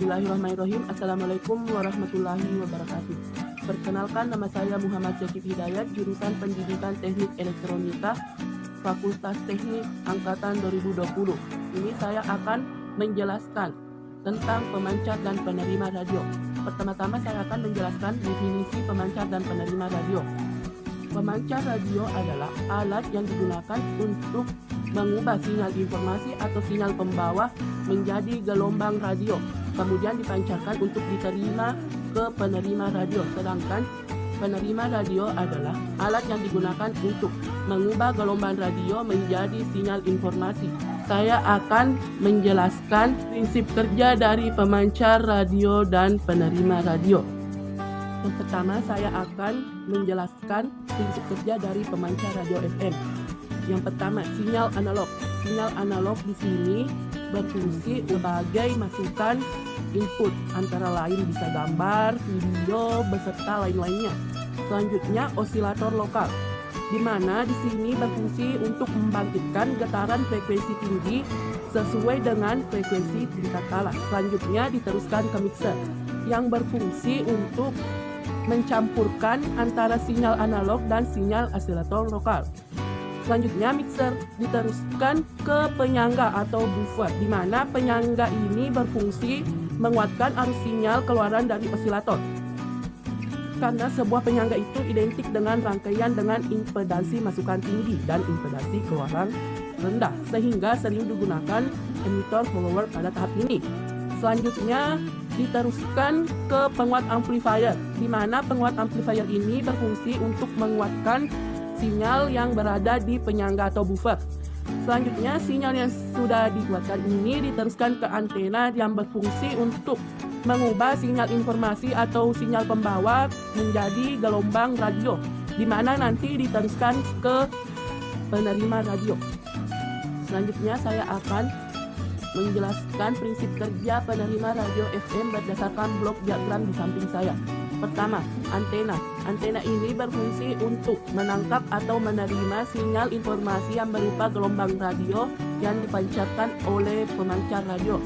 Bismillahirrahmanirrahim. Assalamualaikum warahmatullahi wabarakatuh. Perkenalkan, nama saya Muhammad Syakib Hidayat, jurusan Pendidikan Teknik Elektronika, Fakultas Teknik Angkatan 2020. Ini saya akan menjelaskan tentang pemancar dan penerima radio. Pertama-tama saya akan menjelaskan definisi pemancar dan penerima radio. Pemancar radio adalah alat yang digunakan untuk mengubah sinyal informasi atau sinyal pembawa menjadi gelombang radio, kemudian dipancarkan untuk diterima ke penerima radio. Sedangkan penerima radio adalah alat yang digunakan untuk mengubah gelombang radio menjadi sinyal informasi. Saya akan menjelaskan prinsip kerja dari pemancar radio dan penerima radio. Yang pertama, saya akan menjelaskan prinsip kerja dari pemancar radio FM. Yang pertama, sinyal analog. Sinyal analog di sini berfungsi sebagai masukan input, antara lain bisa gambar, video, beserta lain-lainnya. Selanjutnya, osilator lokal, di mana di sini berfungsi untuk membangkitkan getaran frekuensi tinggi sesuai dengan frekuensi tingkat kalah. Selanjutnya diteruskan ke mixer yang berfungsi untuk mencampurkan antara sinyal analog dan sinyal osilator lokal. Selanjutnya mixer diteruskan ke penyangga atau buffer, di mana penyangga ini berfungsi menguatkan arus sinyal keluaran dari osilator. Karena sebuah penyangga itu identik dengan rangkaian dengan impedansi masukan tinggi dan impedansi keluaran rendah, sehingga sering digunakan emitter follower pada tahap ini. Selanjutnya diteruskan ke penguat amplifier, di mana penguat amplifier ini berfungsi untuk menguatkan sinyal yang berada di penyangga atau buffer. Selanjutnya, sinyal yang sudah dikuatkan ini diteruskan ke antena yang berfungsi untuk mengubah sinyal informasi atau sinyal pembawa menjadi gelombang radio, di mana nanti diteruskan ke penerima radio. Selanjutnya, saya akan menjelaskan prinsip kerja penerima radio FM berdasarkan blok diagram di samping saya. Pertama, antena. Antena ini berfungsi untuk menangkap atau menerima sinyal informasi yang berupa gelombang radio yang dipancarkan oleh pemancar radio.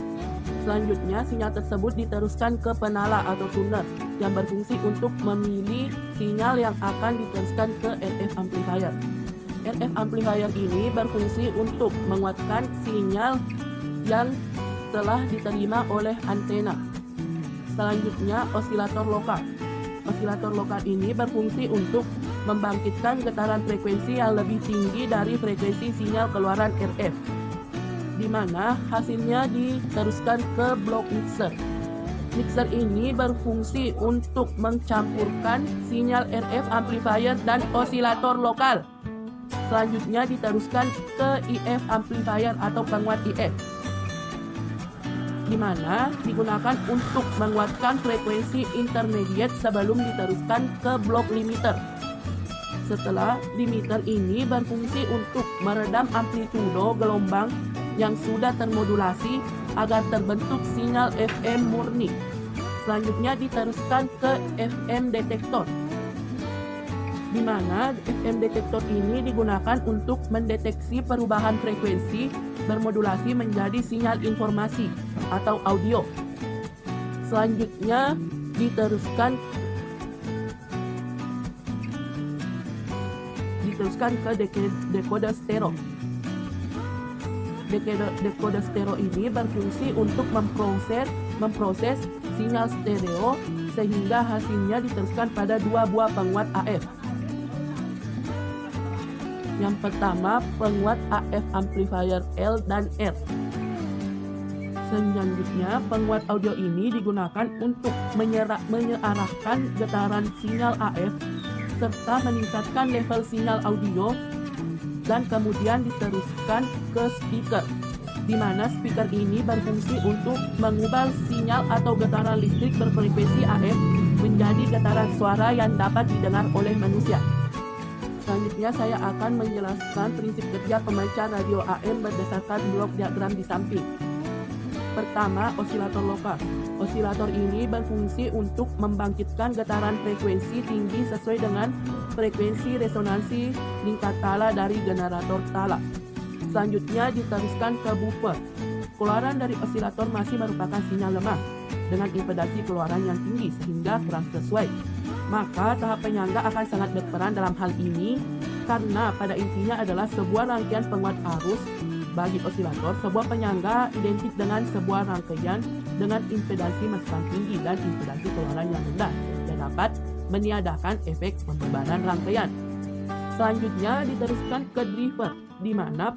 Selanjutnya, sinyal tersebut diteruskan ke penala atau tuner yang berfungsi untuk memilih sinyal yang akan diteruskan ke RF amplifier. RF amplifier ini berfungsi untuk menguatkan sinyal yang telah diterima oleh antena. Selanjutnya, osilator lokal. Osilator lokal ini berfungsi untuk membangkitkan getaran frekuensi yang lebih tinggi dari frekuensi sinyal keluaran RF, di mana hasilnya diteruskan ke blok mixer. Mixer ini berfungsi untuk mencampurkan sinyal RF amplifier dan osilator lokal. Selanjutnya diteruskan ke IF amplifier atau penguat IF, di mana digunakan untuk menguatkan frekuensi intermediate sebelum diteruskan ke blok limiter. Setelah limiter ini berfungsi untuk meredam amplitudo gelombang yang sudah termodulasi agar terbentuk sinyal FM murni. Selanjutnya diteruskan ke FM detektor, di mana FM detektor ini digunakan untuk mendeteksi perubahan frekuensi bermodulasi menjadi sinyal informasi atau audio. Selanjutnya diteruskan ke decoder stereo. Decoder stereo ini berfungsi untuk memproses sinyal stereo sehingga hasilnya diteruskan pada dua buah penguat AF. Yang pertama, penguat AF amplifier L dan R. Selanjutnya, penguat audio ini digunakan untuk mengarahkan getaran sinyal AF serta meningkatkan level sinyal audio, dan kemudian diteruskan ke speaker, di mana speaker ini berfungsi untuk mengubah sinyal atau getaran listrik berfrekuensi AF menjadi getaran suara yang dapat didengar oleh manusia. Selanjutnya, saya akan menjelaskan prinsip kerja pemancar radio AM berdasarkan blok diagram di samping. Pertama, osilator lokal. Osilator ini berfungsi untuk membangkitkan getaran frekuensi tinggi sesuai dengan frekuensi resonansi tingkat tala dari generator tala. Selanjutnya diteruskan ke buffer. Keluaran dari osilator masih merupakan sinyal lemah. dengan impedasi keluaran yang tinggi sehingga kurang sesuai. Maka tahap penyangga akan sangat berperan dalam hal ini karena pada intinya adalah sebuah rangkaian penguat arus. Bagi osilator, sebuah penyangga identik dengan sebuah rangkaian dengan impedasi masukan tinggi dan impedasi keluaran yang rendah yang dapat meniadakan efek pembebanan rangkaian. Selanjutnya diteruskan ke driver, di mana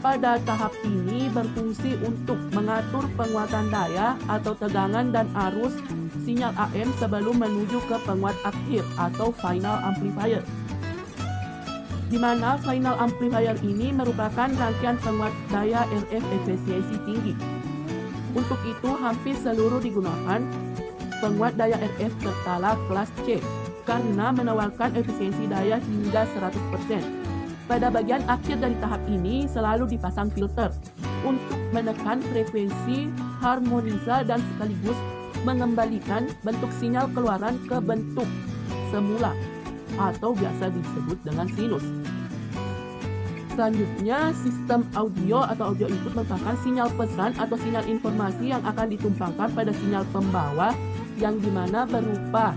pada tahap ini berfungsi untuk mengatur penguatan daya atau tegangan dan arus sinyal AM sebelum menuju ke penguat akhir atau final amplifier. Di mana final amplifier ini merupakan rangkaian penguat daya RF efisiensi tinggi. Untuk itu hampir seluruh digunakan penguat daya RF berskala kelas C karena menawarkan efisiensi daya hingga 100%. Pada bagian akhir dari tahap ini selalu dipasang filter untuk menekan frekuensi, harmonisa, dan sekaligus mengembalikan bentuk sinyal keluaran ke bentuk semula atau biasa disebut dengan sinus. Selanjutnya, sistem audio atau audio input merupakan sinyal pesan atau sinyal informasi yang akan ditumpangkan pada sinyal pembawa yang dimana berupa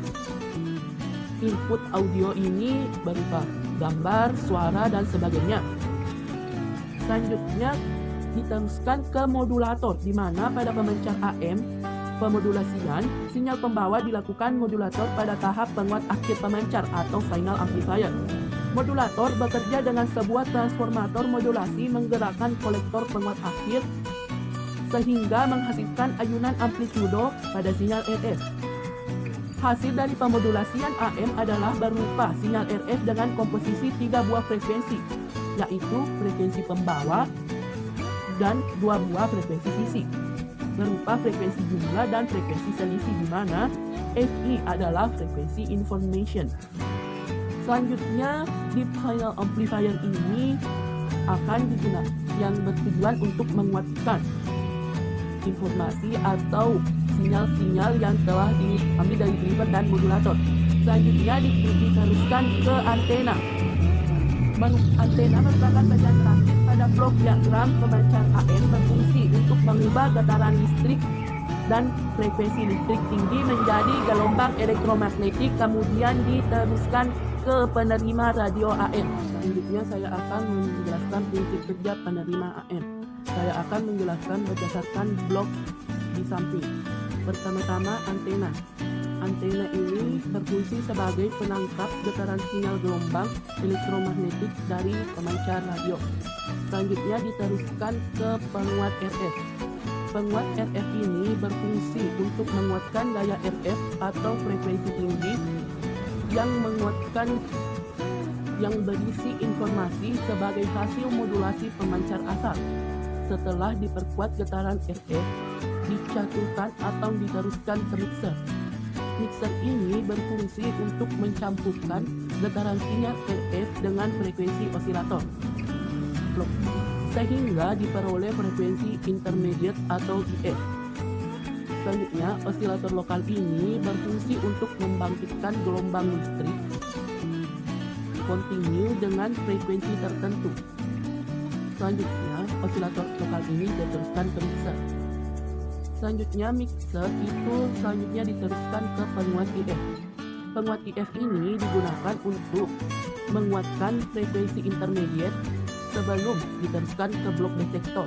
input audio ini berupa gambar, suara, dan sebagainya. Selanjutnya diteruskan ke modulator, di mana pada pemancar AM pemodulasian sinyal pembawa dilakukan modulator pada tahap penguat akhir pemancar atau final amplifier. Modulator bekerja dengan sebuah transformator modulasi menggerakkan kolektor penguat akhir sehingga menghasilkan ayunan amplitudo pada sinyal RF. Hasil dari pemodulasian AM adalah berupa sinyal RF dengan komposisi 3 buah frekuensi, yaitu frekuensi pembawa dan 2 buah frekuensi sisi, berupa frekuensi jumlah dan frekuensi selisih, di mana FI adalah frekuensi information. Selanjutnya, di final amplifier ini akan digunakan yang bertujuan untuk menguatkan informasi atau sinyal-sinyal yang telah diambil dari driver dan modulator. Selanjutnya diteruskan ke antena. Antena merupakan bagian terakhir pada blok diagram pemancar AM, berfungsi untuk mengubah getaran listrik dan frekuensi listrik tinggi menjadi gelombang elektromagnetik, kemudian diteruskan ke penerima radio AM. Selanjutnya saya akan menjelaskan prinsip kerja penerima AM. Saya akan menjelaskan berdasarkan blok di samping. Pertama-tama antena. Antena ini berfungsi sebagai penangkap getaran sinyal gelombang elektromagnetik dari pemancar radio. Selanjutnya diteruskan ke penguat RF. Penguat RF ini berfungsi untuk menguatkan daya RF atau frekuensi tinggi yang berisi informasi sebagai hasil modulasi pemancar asal. Setelah diperkuat getaran RF, dicaturkan atau diteruskan ke mixer. Mixer ini berfungsi untuk mencampurkan getaran sinyal RF dengan frekuensi osilator, sehingga diperoleh frekuensi intermediate atau IF. Selanjutnya, osilator lokal ini berfungsi untuk membangkitkan gelombang listrik kontinu dengan frekuensi tertentu. Selanjutnya, osilator lokal ini diteruskan ke mixer. Selanjutnya mixer itu diteruskan ke penguat IF. Penguat IF ini digunakan untuk menguatkan frekuensi intermediate sebelum diteruskan ke blok detektor.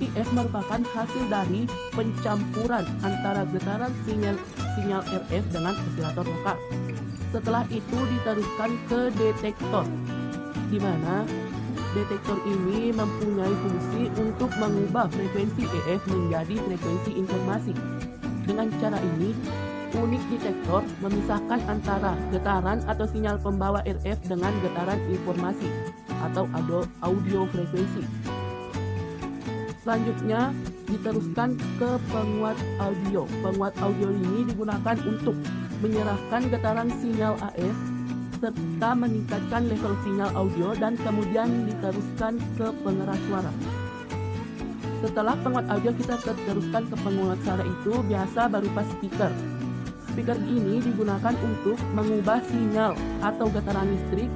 IF merupakan hasil dari pencampuran antara getaran sinyal RF dengan osilator lokal. Setelah itu diteruskan ke detektor, di mana detektor ini mempunyai fungsi untuk mengubah frekuensi EF menjadi frekuensi informasi. Dengan cara ini, unit detektor memisahkan antara getaran atau sinyal pembawa RF dengan getaran informasi atau audio frekuensi. Selanjutnya diteruskan ke penguat audio. Penguat audio ini digunakan untuk menyerahkan getaran sinyal AF serta meningkatkan level sinyal audio dan kemudian diteruskan ke pengeras suara. Setelah penguat audio, kita teruskan ke penguat suara itu biasa berupa speaker. Speaker ini digunakan untuk mengubah sinyal atau getaran listrik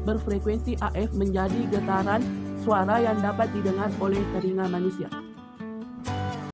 berfrekuensi AF menjadi getaran suara yang dapat didengar oleh telinga manusia.